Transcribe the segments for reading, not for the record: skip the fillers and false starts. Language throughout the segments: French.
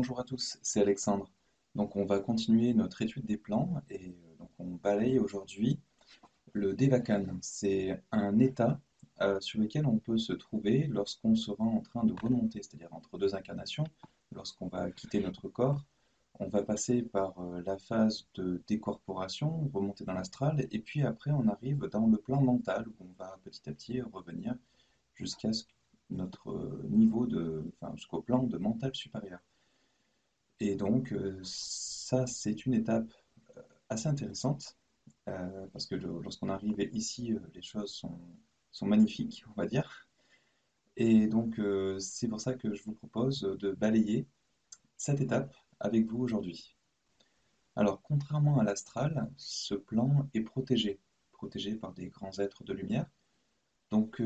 Bonjour à tous, c'est Alexandre. Donc on va continuer notre étude des plans et donc on balaye aujourd'hui le Devakan. C'est un état sur lequel on peut se trouver lorsqu'on sera en train de remonter, c'est-à-dire entre deux incarnations, lorsqu'on va quitter notre corps. On va passer par la phase de décorporation, remonter dans l'astral, et puis après on arrive dans le plan mental où on va petit à petit revenir jusqu'à notre niveau enfin, jusqu'au plan de mental supérieur. Et donc, ça, c'est une étape assez intéressante, parce que lorsqu'on arrive ici, les choses sont magnifiques, on va dire. Et donc, c'est pour ça que je vous propose de balayer cette étape avec vous aujourd'hui. Alors, contrairement à l'astral, ce plan est protégé par des grands êtres de lumière. Donc,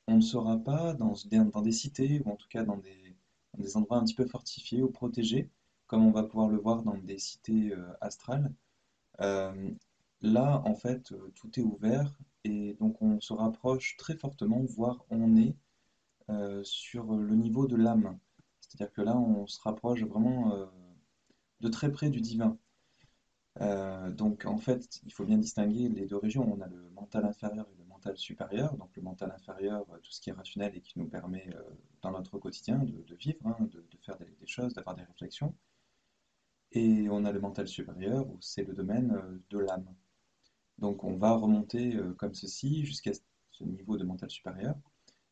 on ne sera pas dans des cités, ou en tout cas dans des endroits un petit peu fortifiés ou protégés, comme on va pouvoir le voir dans des cités astrales. Euh, Là, en fait, tout est ouvert et donc on se rapproche très fortement, voire on est sur le niveau de l'âme. C'est-à-dire que là, on se rapproche vraiment de très près du divin. Donc en fait, il faut bien distinguer les deux régions. On a le mental inférieur et le mental supérieur. Donc le mental inférieur, tout ce qui est rationnel et qui nous permet dans notre quotidien de vivre, hein, de faire des choses, d'avoir des réflexions. Et on a le mental supérieur où c'est le domaine de l'âme. Donc on va remonter comme ceci jusqu'à ce niveau de mental supérieur.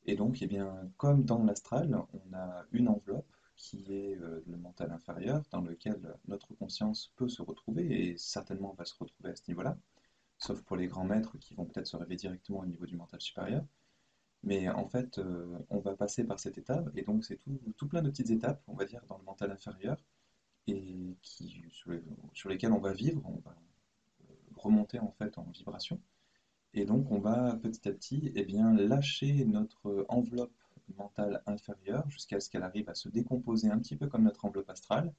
Et donc, eh bien, comme dans l'astral, on a une enveloppe qui est le mental inférieur, dans lequel notre conscience peut se retrouver, et certainement va se retrouver à ce niveau-là, sauf pour les grands maîtres qui vont peut-être se réveiller directement au niveau du mental supérieur. Mais en fait, on va passer par cette étape, et donc c'est tout plein de petites étapes, on va dire, dans le mental inférieur, et sur lesquelles on va vivre, on va remonter en fait en vibration. Et donc, on va petit à petit eh bien, lâcher notre enveloppe mentale inférieure jusqu'à ce qu'elle arrive à se décomposer un petit peu comme notre enveloppe astrale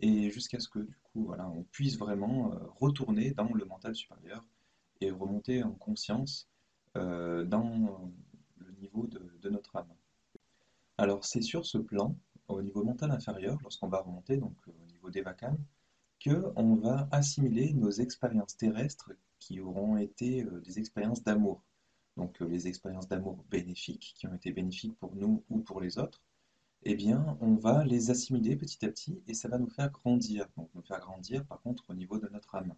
et jusqu'à ce que, du coup, voilà, on puisse vraiment retourner dans le mental supérieur et remonter en conscience dans le niveau de notre âme. Alors, c'est sur ce plan, au niveau mental inférieur, lorsqu'on va remonter, donc au niveau des vacanes, qu'on va assimiler nos expériences terrestres qui auront été des expériences d'amour. Donc les expériences d'amour bénéfiques, qui ont été bénéfiques pour nous ou pour les autres, eh bien on va les assimiler petit à petit et ça va nous faire grandir. Donc nous faire grandir par contre au niveau de notre âme.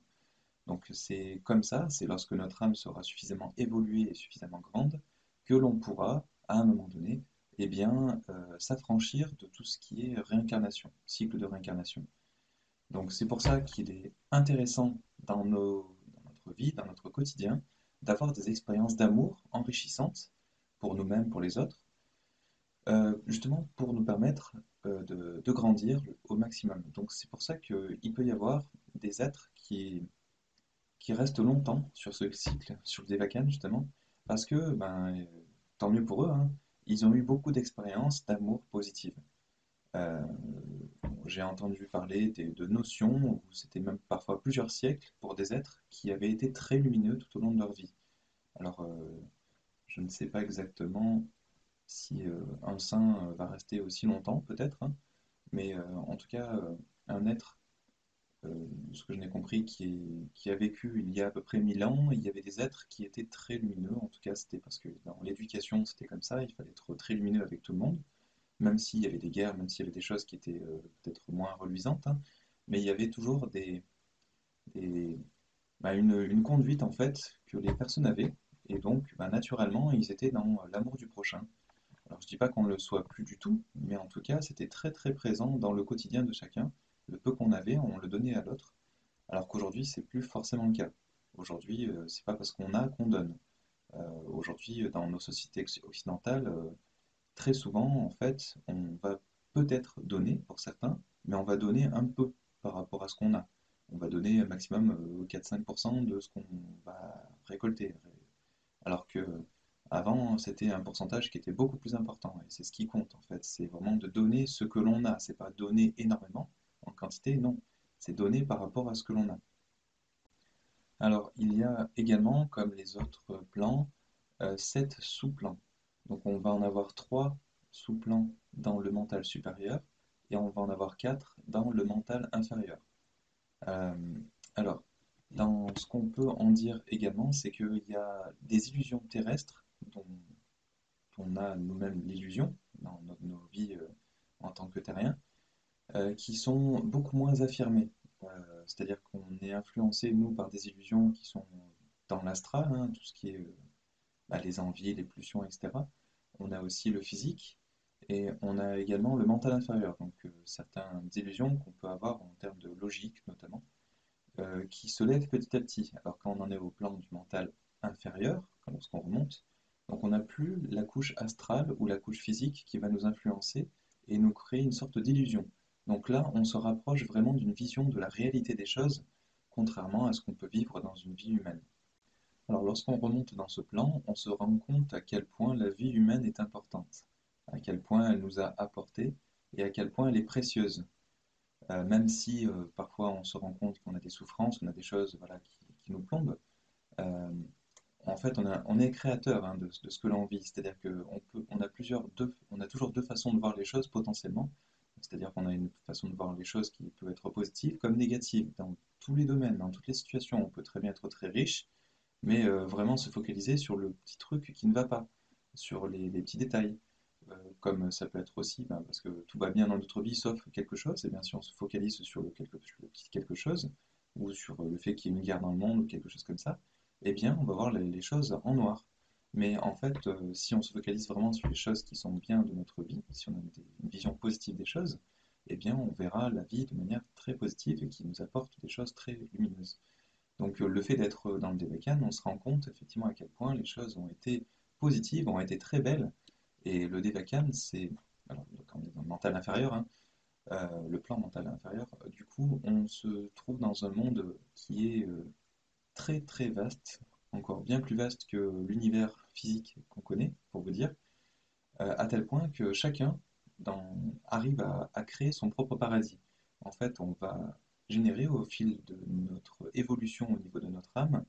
Donc c'est comme ça, c'est lorsque notre âme sera suffisamment évoluée et suffisamment grande que l'on pourra, à un moment donné, eh bien, s'affranchir de tout ce qui est réincarnation, cycle de réincarnation. Donc c'est pour ça qu'il est intéressant dans notre vie, dans notre quotidien, d'avoir des expériences d'amour enrichissantes pour nous-mêmes, pour les autres, justement pour nous permettre de grandir au maximum. Donc c'est pour ça qu'il peut y avoir des êtres qui restent longtemps sur ce cycle, sur le Devakan justement, parce que, ben, tant mieux pour eux, hein, ils ont eu beaucoup d'expériences d'amour positives. Euh, j'ai entendu parler de notions où c'était même parfois plusieurs siècles pour des êtres qui avaient été très lumineux tout au long de leur vie. Alors, je ne sais pas exactement si un saint va rester aussi longtemps, peut-être, hein, mais en tout cas, un être, ce que je n'ai compris, qui a vécu il y a à peu près 1000 ans, il y avait des êtres qui étaient très lumineux, en tout cas, c'était parce que dans l'éducation, c'était comme ça, il fallait être très lumineux avec tout le monde même s'il y avait des guerres, même s'il y avait des choses qui étaient peut-être moins reluisantes, hein, mais il y avait toujours des- une conduite en fait que les personnes avaient, et donc bah, naturellement ils étaient dans l'amour du prochain. Alors je dis pas qu'on ne le soit plus du tout, mais en tout cas c'était très très présent dans le quotidien de chacun. Le peu qu'on avait, on le donnait à l'autre, alors qu'aujourd'hui c'est plus forcément le cas. Aujourd'hui, c'est pas parce qu'on a qu'on donne. Aujourd'hui, dans nos sociétés occidentales, très souvent, en fait, on va peut-être donner pour certains, mais on va donner un peu par rapport à ce qu'on a. On va donner un maximum 4-5% de ce qu'on va récolter. Alors que avant, c'était un pourcentage qui était beaucoup plus important. Et c'est ce qui compte, en fait. C'est vraiment de donner ce que l'on a. C'est pas donner énormément en quantité, non. C'est donner par rapport à ce que l'on a. Alors, il y a également, comme les autres plans, 7 sous-plans. Donc on va en avoir 3 sous-plans dans le mental supérieur et on va en avoir 4 dans le mental inférieur. Euh, alors, dans ce qu'on peut en dire également, c'est qu'il y a des illusions terrestres dont on a nous-mêmes l'illusion dans nos vies en tant que terriens, qui sont beaucoup moins affirmées. C'est-à-dire qu'on est influencé, nous, par des illusions qui sont dans l'astral, hein, tout ce qui est les envies, les pulsions, etc. On a aussi le physique et on a également le mental inférieur, donc certaines illusions qu'on peut avoir en termes de logique notamment, qui se lèvent petit à petit. Alors quand on en est au plan du mental inférieur, lorsqu'on remonte, donc on n'a plus la couche astrale ou la couche physique qui va nous influencer et nous créer une sorte d'illusion. Donc là, on se rapproche vraiment d'une vision de la réalité des choses, contrairement à ce qu'on peut vivre dans une vie humaine. Alors lorsqu'on remonte dans ce plan, on se rend compte à quel point la vie humaine est importante, à quel point elle nous a apporté et à quel point elle est précieuse. Même si parfois on se rend compte qu'on a des souffrances, on a des choses voilà, qui nous plombent, euh, en fait on est créateur hein, de ce que l'on vit. C'est-à-dire on a toujours deux façons de voir les choses potentiellement. C'est-à-dire qu'on a une façon de voir les choses qui peut être positive comme négative dans tous les domaines, dans toutes les situations. On peut très bien être très riche mais vraiment se focaliser sur le petit truc qui ne va pas, sur les petits détails. Comme ça peut être aussi, ben, parce que tout va bien dans notre vie sauf quelque chose, et bien si on se focalise sur sur le petit quelque chose, ou sur le fait qu'il y ait une guerre dans le monde, ou quelque chose comme ça, eh bien on va voir les choses en noir. Mais en fait, si on se focalise vraiment sur les choses qui sont bien de notre vie, si on a une vision positive des choses, eh bien on verra la vie de manière très positive et qui nous apporte des choses très lumineuses. Donc le fait d'être dans le Débécane, on se rend compte effectivement à quel point les choses ont été positives, ont été très belles. Et le Débécane, c'est, alors quand on est dans le mental inférieur, hein, le plan mental inférieur, du coup on se trouve dans un monde qui est très très vaste, encore bien plus vaste que l'univers physique qu'on connaît, pour vous dire, à tel point que chacun arrive à créer son propre paradis. En fait, on va générer au fil de notre évolution au niveau de notre âme,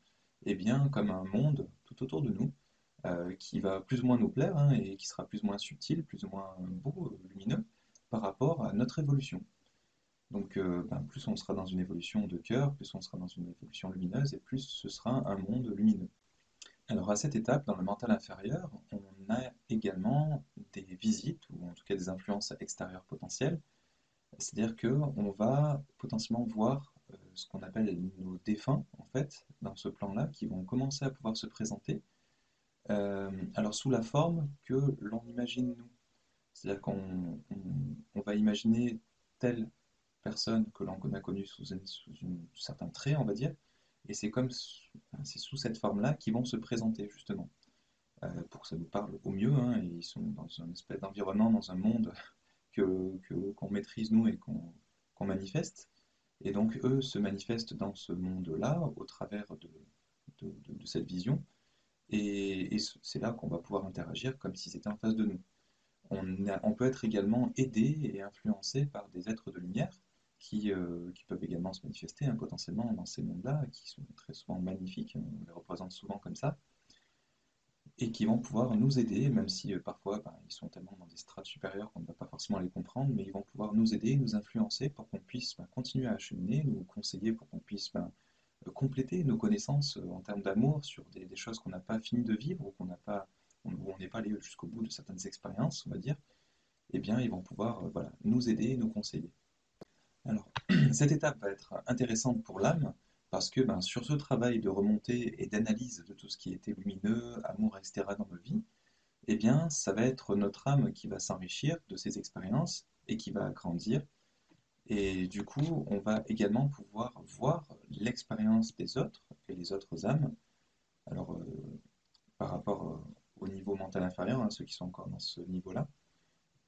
eh bien, comme un monde tout autour de nous, qui va plus ou moins nous plaire hein, et qui sera plus ou moins subtil, plus ou moins beau, lumineux, par rapport à notre évolution. Donc, plus on sera dans une évolution de cœur, plus on sera dans une évolution lumineuse, et plus ce sera un monde lumineux. Alors à cette étape, dans le mental inférieur, on a également des visites, ou en tout cas des influences extérieures potentielles, c'est-à-dire qu'on va potentiellement voir ce qu'on appelle nos défunts, en fait, dans ce plan-là, qui vont commencer à pouvoir se présenter, alors sous la forme que l'on imagine nous. C'est-à-dire on va imaginer telle personne que l'on a connue sous certain trait, on va dire, et c'est sous cette forme-là qu'ils vont se présenter, justement pour que ça nous parle au mieux. Hein, et ils sont dans un espèce d'environnement, dans un monde qu'on maîtrise nous et qu'on manifeste. Et donc eux se manifestent dans ce monde-là au travers de cette vision. Et c'est là qu'on va pouvoir interagir comme si c'était en face de nous. On peut être également aidé et influencé par des êtres de lumière qui peuvent également se manifester hein, potentiellement dans ces mondes-là, qui sont très souvent magnifiques, on les représente souvent comme ça, et qui vont pouvoir nous aider, même si parfois ben, ils sont tellement dans des strates supérieures qu'on ne va pas forcément les comprendre, mais ils vont pouvoir nous aider, nous influencer pour qu'on puisse ben, continuer à acheminer, nous conseiller pour qu'on puisse ben, compléter nos connaissances en termes d'amour sur des choses qu'on n'a pas fini de vivre ou où on n'est pas allé jusqu'au bout de certaines expériences, on va dire, eh bien ils vont pouvoir voilà, nous aider et nous conseiller. Alors, cette étape va être intéressante pour l'âme parce que ben, sur ce travail de remontée et d'analyse de tout ce qui était lumineux, amour, etc. dans nos vies, eh bien, ça va être notre âme qui va s'enrichir de ces expériences et qui va grandir. Et du coup, on va également pouvoir voir l'expérience des autres et les autres âmes. Alors, par rapport au niveau mental inférieur, hein, ceux qui sont encore dans ce niveau-là.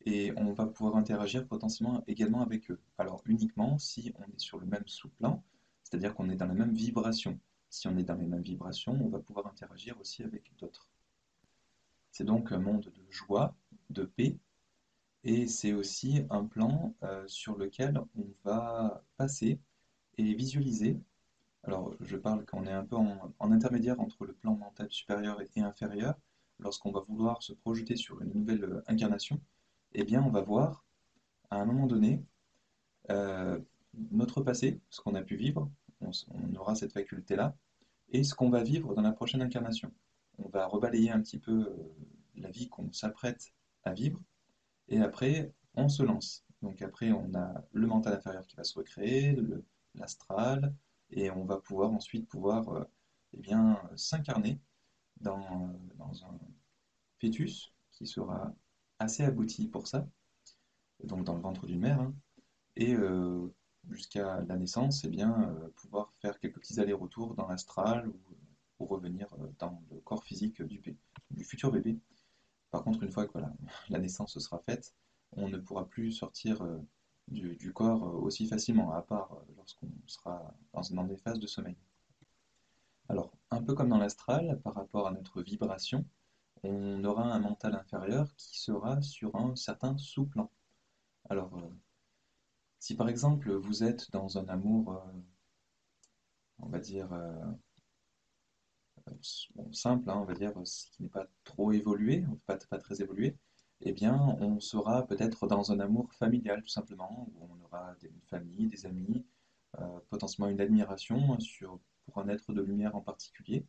Et on va pouvoir interagir potentiellement également avec eux. Alors, uniquement si on est sur le même sous-plan, c'est-à-dire qu'on est dans la même vibration. Si on est dans les mêmes vibrations, on va pouvoir interagir aussi avec d'autres. C'est donc un monde de joie, de paix. Et c'est aussi un plan sur lequel on va passer et visualiser. Alors, je parle quand on est un peu en intermédiaire entre le plan mental supérieur et inférieur. Lorsqu'on va vouloir se projeter sur une nouvelle incarnation, eh bien, on va voir à un moment donné, euh, notre passé, ce qu'on a pu vivre, on aura cette faculté-là, et ce qu'on va vivre dans la prochaine incarnation. On va rebalayer un petit peu la vie qu'on s'apprête à vivre, et après, on se lance. Donc après, on a le mental inférieur qui va se recréer, l'astral, et on va pouvoir ensuite eh bien, s'incarner dans un fœtus qui sera assez abouti pour ça, donc dans le ventre d'une mère, hein, et jusqu'à la naissance, eh bien, pouvoir faire quelques petits allers-retours dans l'astral ou revenir dans le corps physique du futur bébé. Par contre, une fois que voilà, la naissance sera faite, on ne pourra plus sortir du corps aussi facilement, à part lorsqu'on sera dans des phases de sommeil. Alors, un peu comme dans l'astral, par rapport à notre vibration, on aura un mental inférieur qui sera sur un certain sous-plan. Alors, si par exemple vous êtes dans un amour, on va dire, bon, simple, hein, on va dire, ce qui n'est pas trop évolué, pas très évolué, eh bien, on sera peut-être dans un amour familial, tout simplement, où on aura une famille, des amis, potentiellement une admiration pour un être de lumière en particulier.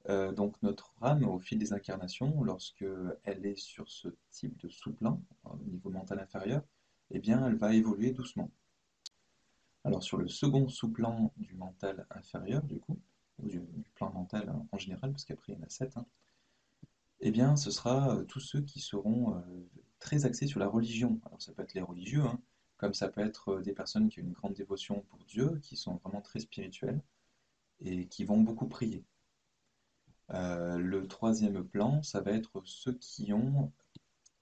Donc notre âme, au fil des incarnations, lorsque elle est sur ce type de sous-plan, au niveau mental inférieur, eh bien, elle va évoluer doucement. Alors sur le second sous-plan du mental inférieur, du coup, ou du plan mental en général, parce qu'après il y en a sept, hein, eh bien ce sera tous ceux qui seront très axés sur la religion. Alors ça peut être les religieux, hein, comme ça peut être des personnes qui ont une grande dévotion pour Dieu, qui sont vraiment très spirituelles et qui vont beaucoup prier. Le troisième plan, ça va être ceux qui ont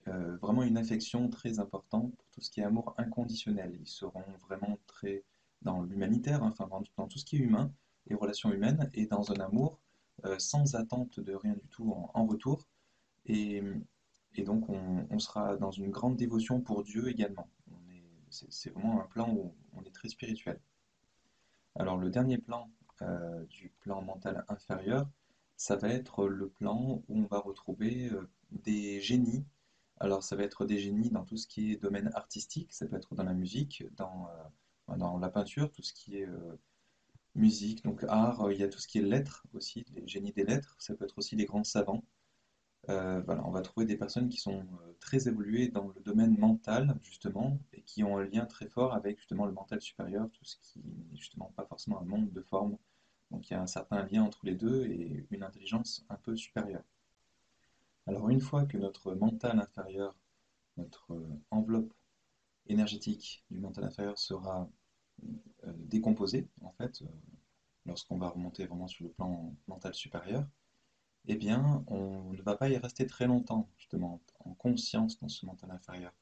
vraiment une affection très importante pour tout ce qui est amour inconditionnel. Ils seront vraiment très dans l'humanitaire, hein, enfin dans tout ce qui est humain, les relations humaines, et dans un amour sans attente de rien du tout en retour. Et, et donc on sera dans une grande dévotion pour Dieu également. C'est vraiment un plan où on est très spirituel. Alors le dernier plan du plan mental inférieur, ça va être le plan où on va retrouver des génies. Alors ça va être des génies dans tout ce qui est domaine artistique, ça peut être dans la musique, dans la peinture, tout ce qui est musique, donc art, il y a tout ce qui est lettres aussi, les génies des lettres, ça peut être aussi des grands savants. Voilà, on va trouver des personnes qui sont très évoluées dans le domaine mental, justement, et qui ont un lien très fort avec justement le mental supérieur, tout ce qui n'est justement pas forcément un monde de forme. Donc il y a un certain lien entre les deux et une intelligence un peu supérieure. Alors une fois que notre mental inférieur, notre enveloppe énergétique du mental inférieur sera décomposée, en fait, lorsqu'on va remonter vraiment sur le plan mental supérieur, eh bien, on ne va pas y rester très longtemps, justement, en conscience dans ce mental inférieur.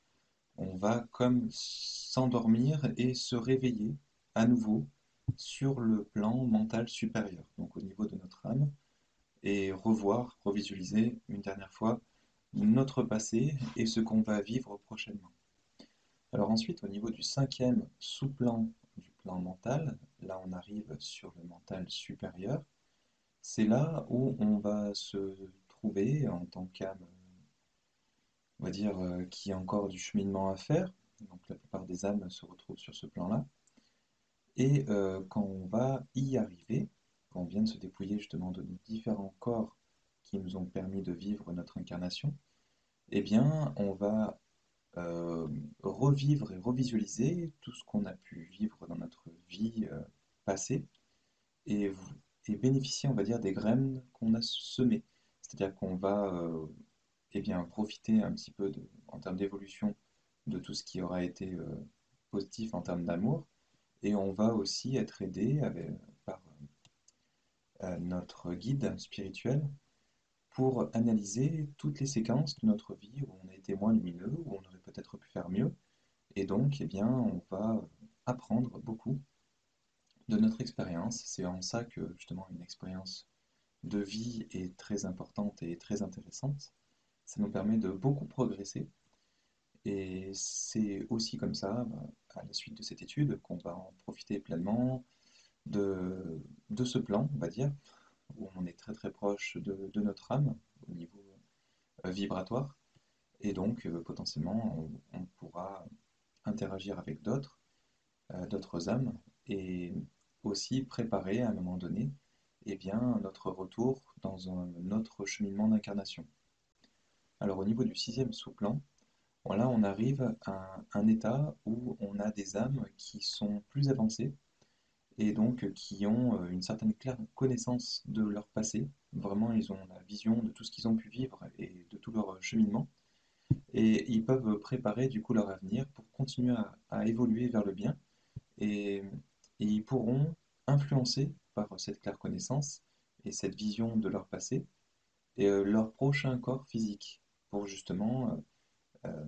On va comme s'endormir et se réveiller à nouveau sur le plan mental supérieur, donc au niveau de notre âme, et revoir, revisualiser une dernière fois notre passé et ce qu'on va vivre prochainement. Alors ensuite, au niveau du cinquième sous-plan du plan mental, là on arrive sur le mental supérieur. C'est là où on va se trouver en tant qu'âme, on va dire, qui a encore du cheminement à faire. Donc la plupart des âmes se retrouvent sur ce plan-là. Et quand on va y arriver, quand on vient de se dépouiller justement de nos différents corps qui nous ont permis de vivre notre incarnation, eh bien on va revivre et revisualiser tout ce qu'on a pu vivre dans notre vie passée et, et bénéficier, on va dire, des graines qu'on a semées. C'est-à-dire qu'on va eh bien, profiter un petit peu en termes d'évolution de tout ce qui aura été positif en termes d'amour, et on va aussi être aidé par notre guide spirituel pour analyser toutes les séquences de notre vie où on a été moins lumineux, où on aurait peut-être pu faire mieux, et donc eh bien, on va apprendre beaucoup de notre expérience. C'est en ça que justement une expérience de vie est très importante et très intéressante. Ça nous permet de beaucoup progresser et c'est aussi comme ça, à la suite de cette étude, qu'on va en profiter pleinement de ce plan, on va dire, où on est très très proche de notre âme au niveau vibratoire et donc potentiellement on pourra interagir avec d'autres âmes, et aussi préparer à un moment donné notre retour dans un autre cheminement d'incarnation. Alors au niveau du sixième sous-plan, là on arrive à un état où on a des âmes qui sont plus avancées et donc qui ont une certaine claire connaissance de leur passé. Vraiment, ils ont la vision de tout ce qu'ils ont pu vivre et de tout leur cheminement. Et ils peuvent préparer du coup leur avenir pour continuer à évoluer vers le bien. Et, et ils pourront influencer par cette claire connaissance et cette vision de leur passé et leur prochain corps physique pour justement euh,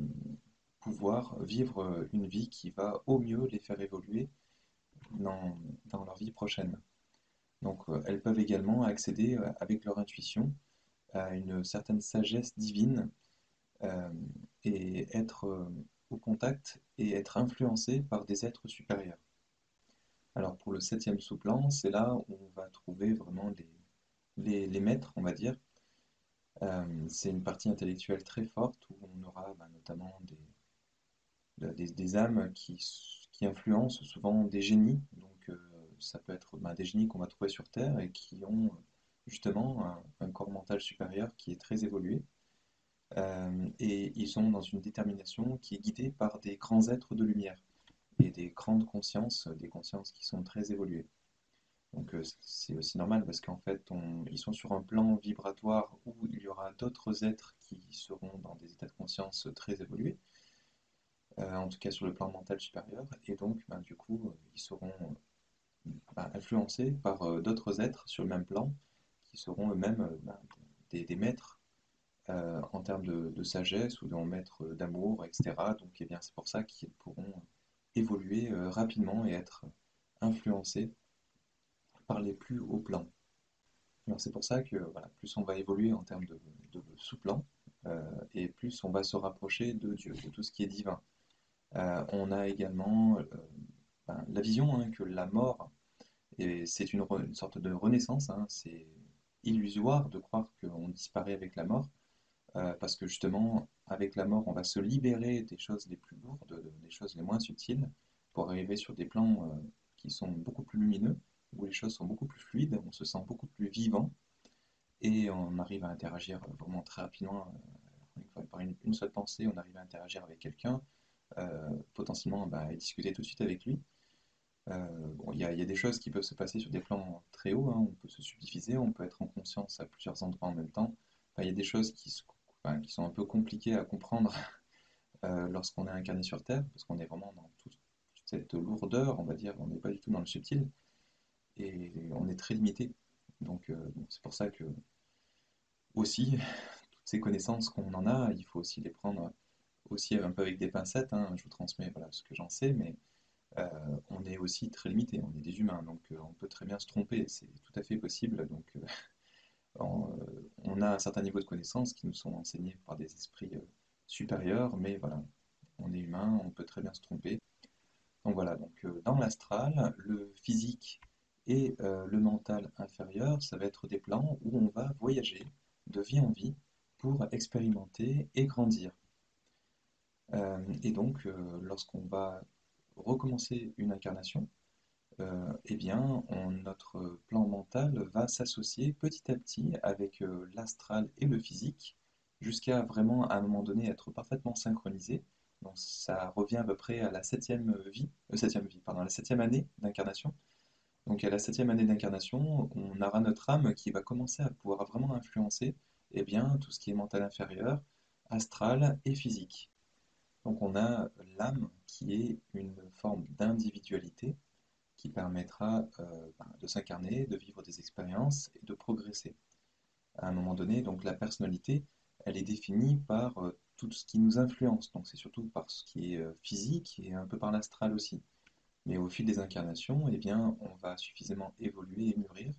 pouvoir vivre une vie qui va au mieux les faire évoluer dans, dans leur vie prochaine. Donc elles peuvent également accéder avec leur intuition à une certaine sagesse divine euh, et être au contact et être influencées par des êtres supérieurs. Alors pour le septième sous-plan, c'est là où on va trouver vraiment les maîtres, on va dire. C'est une partie intellectuelle très forte où on aura notamment des âmes qui influencent souvent des génies. Donc ça peut être des génies qu'on va trouver sur Terre et qui ont justement un corps mental supérieur qui est très évolué. Et ils sont dans une détermination qui est guidée par des grands êtres de lumière et des grandes consciences, des consciences qui sont très évoluées. Donc c'est aussi normal parce qu'en fait, ils sont sur un plan vibratoire où il y aura d'autres êtres qui seront dans des états de conscience très évolués, en tout cas sur le plan mental supérieur, et donc du coup, ils seront influencés par d'autres êtres sur le même plan, qui seront eux-mêmes des maîtres en termes de sagesse ou de maîtres d'amour, etc. Donc c'est pour ça qu'ils pourront évoluer rapidement et être influencés par les plus hauts plans. Alors c'est pour ça que voilà, plus on va évoluer en termes de sous-plan, et plus on va se rapprocher de Dieu, de tout ce qui est divin. On a également la vision que la mort, c'est une sorte de renaissance, c'est illusoire de croire qu'on disparaît avec la mort, parce que justement, avec la mort, on va se libérer des choses les plus lourdes, des choses les moins subtiles, pour arriver sur des plans qui sont beaucoup plus lumineux, où les choses sont beaucoup plus fluides, on se sent beaucoup plus vivant, et on arrive à interagir vraiment très rapidement. Par une seule pensée, on arrive à interagir avec quelqu'un, potentiellement et discuter tout de suite avec lui. Bon, il y a des choses qui peuvent se passer sur des plans très hauts, on peut se subdiviser, on peut être en conscience à plusieurs endroits en même temps. Il y a des choses qui sont un peu compliquées à comprendre lorsqu'on est incarné sur Terre, parce qu'on est vraiment dans toute cette lourdeur, on va dire, on n'est pas du tout dans le subtil, et on est très limité. Donc c'est pour ça que aussi, toutes ces connaissances qu'on en a, il faut aussi les prendre aussi un peu avec des pincettes, Je vous transmets voilà, ce que j'en sais, mais euh, on est aussi très limité, on est des humains, donc on peut très bien se tromper, c'est tout à fait possible. Donc on a un certain niveau de connaissances qui nous sont enseignés par des esprits supérieurs, mais voilà, on est humain, on peut très bien se tromper. Donc voilà, donc dans l'astral, le physique et le mental inférieur, ça va être des plans où on va voyager de vie en vie pour expérimenter et grandir. Et donc, lorsqu'on va recommencer une incarnation, notre plan mental va s'associer petit à petit avec l'astral et le physique, jusqu'à vraiment à un moment donné être parfaitement synchronisé. Donc ça revient à peu près à la septième vie, pardon, la septième année d'incarnation. Donc à la septième année d'incarnation, on aura notre âme qui va commencer à pouvoir vraiment influencer tout ce qui est mental inférieur, astral et physique. Donc on a l'âme qui est une forme d'individualité qui permettra de s'incarner, de vivre des expériences et de progresser. À un moment donné, donc la personnalité, elle est définie par tout ce qui nous influence. Donc c'est surtout par ce qui est physique et un peu par l'astral aussi. Mais au fil des incarnations, on va suffisamment évoluer et mûrir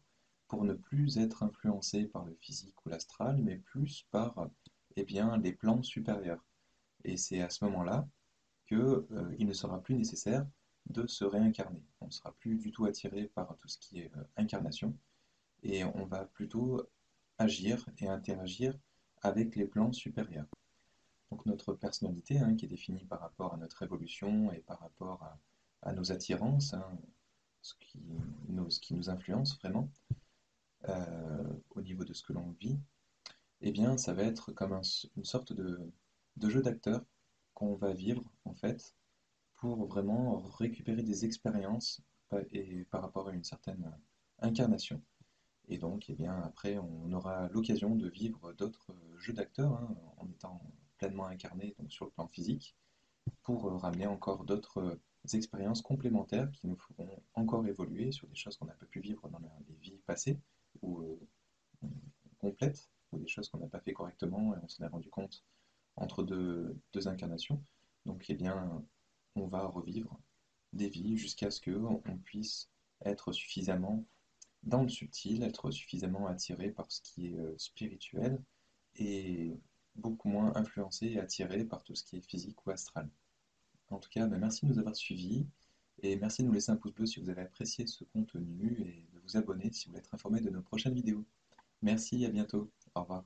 pour ne plus être influencé par le physique ou l'astral, mais plus par les plans supérieurs. Et c'est à ce moment-là que, il ne sera plus nécessaire de se réincarner. On ne sera plus du tout attiré par tout ce qui est incarnation et on va plutôt agir et interagir avec les plans supérieurs. Donc notre personnalité, hein, qui est définie par rapport à notre évolution et par rapport à nos attirances, hein, ce qui nous influence vraiment au niveau de ce que l'on vit, eh bien ça va être comme une sorte de jeu d'acteur qu'on va vivre en fait pour vraiment récupérer des expériences et par rapport à une certaine incarnation. Et donc, eh bien, après, on aura l'occasion de vivre d'autres jeux d'acteurs hein, en étant pleinement incarné donc, sur le plan physique pour ramener encore d'autres expériences complémentaires qui nous feront encore évoluer sur des choses qu'on n'a pas pu vivre dans les vies passées ou complètes ou des choses qu'on n'a pas fait correctement et on s'en est rendu compte entre deux incarnations. Donc, eh bien, on va revivre des vies jusqu'à ce qu'on puisse être suffisamment dans le subtil, être suffisamment attiré par ce qui est spirituel et beaucoup moins influencé et attiré par tout ce qui est physique ou astral. En tout cas, bah, merci de nous avoir suivis et merci de nous laisser un pouce bleu si vous avez apprécié ce contenu et de vous abonner si vous voulez être informé de nos prochaines vidéos. Merci, à bientôt. Au revoir.